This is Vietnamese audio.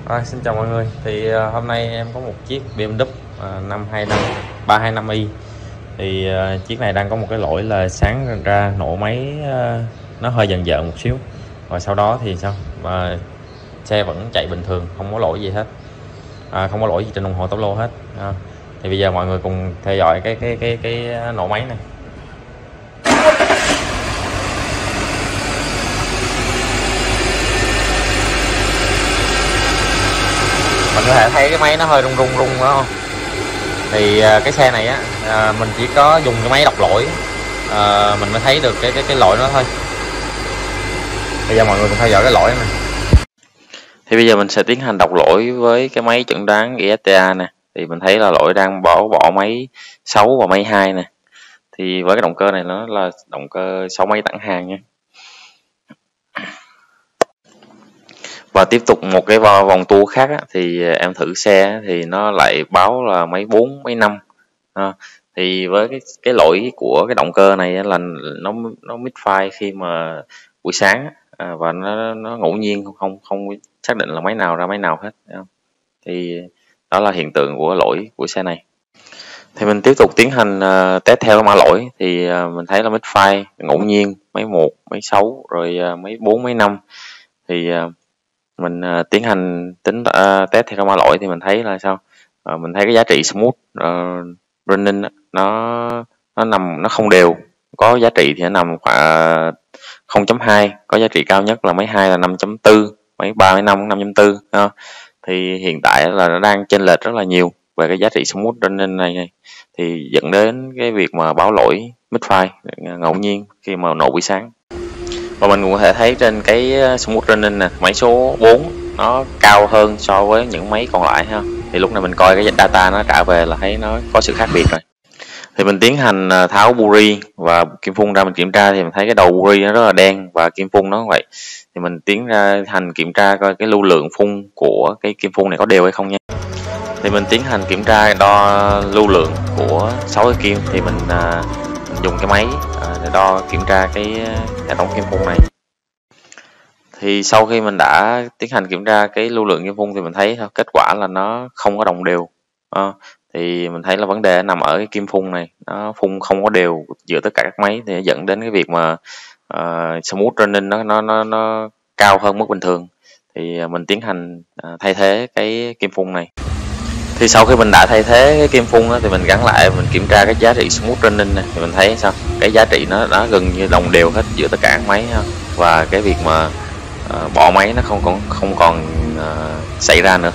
Xin chào mọi người. Hôm nay em có một chiếc BMW năm 325i. Chiếc này đang có một cái lỗi là sáng ra nổ máy nó hơi dần dợn một xíu. Và sau đó thì sao? Xe vẫn chạy bình thường, không có lỗi gì hết. Không có lỗi gì trên đồng hồ táp lô hết. Thì bây giờ mọi người cùng theo dõi cái nổ máy này. Mình có thể thấy cái máy nó hơi rung rung đó không? Cái xe này á, mình chỉ có dùng cái máy đọc lỗi mình mới thấy được cái lỗi đó thôi. Bây giờ mọi người cùng theo dõi cái lỗi này. Thì bây giờ mình sẽ tiến hành đọc lỗi với cái máy chẩn đoán ISTA nè. Thì mình thấy là lỗi đang bỏ máy 6 và máy 2 nè. Thì với cái động cơ này nó là động cơ 6 máy thẳng hàng nha. Và tiếp tục một cái vòng tua khác á, thì em thử xe thì nó lại báo là máy 4, máy 5. Thì với cái lỗi của cái động cơ này là nó misfire khi mà buổi sáng và nó ngẫu nhiên, không xác định là máy nào ra máy nào hết. Thì đó là hiện tượng của lỗi của xe này. Thì mình tiếp tục tiến hành test theo cái mã lỗi. Thì mình thấy là misfire ngẫu nhiên máy 1, máy 6 rồi máy 4, máy 5. Thì mình tiến hành test theo mã lỗi thì mình thấy là sao? Mình thấy cái giá trị smooth running nó không đều, có giá trị thì nó nằm khoảng 0.2, có giá trị cao nhất là máy 2 là 5.4, máy 3, máy 5 5.4. Thì hiện tại là nó đang chênh lệch rất là nhiều về cái giá trị smooth running này, thì dẫn đến cái việc mà báo lỗi misfire ngẫu nhiên khi mà nổ buổi sáng. Và mình cũng có thể thấy trên cái smooth running nè, máy số 4 nó cao hơn so với những máy còn lại ha. Thì lúc này mình coi cái data nó trả về là thấy nó có sự khác biệt rồi. Thì mình tiến hành tháo buri và kim phun ra, mình kiểm tra thì mình thấy cái đầu buri nó rất là đen và kim phun nó cũng vậy. Thì mình tiến hành kiểm tra coi cái lưu lượng phun của cái kim phun này có đều hay không nha. Thì mình tiến hành kiểm tra đo lưu lượng của 6 cái kim. Thì mình dùng cái máy để đo kiểm tra cái hệ thống kim phun này. Thì sau khi mình đã tiến hành kiểm tra cái lưu lượng kim phun thì mình thấy kết quả là nó không có đồng đều. Thì mình thấy là vấn đề nằm ở cái kim phun này, nó phun không có đều giữa tất cả các máy, thì dẫn đến cái việc mà smooth running nó cao hơn mức bình thường. Thì mình tiến hành thay thế cái kim phun này. Thì sau khi mình đã thay thế cái kim phun đó, thì mình gắn lại mình kiểm tra cái giá trị smooth running này, thì mình thấy sao cái giá trị nó gần như đồng đều hết giữa tất cả các máy ha. Và cái việc mà bỏ máy nó không còn xảy ra nữa.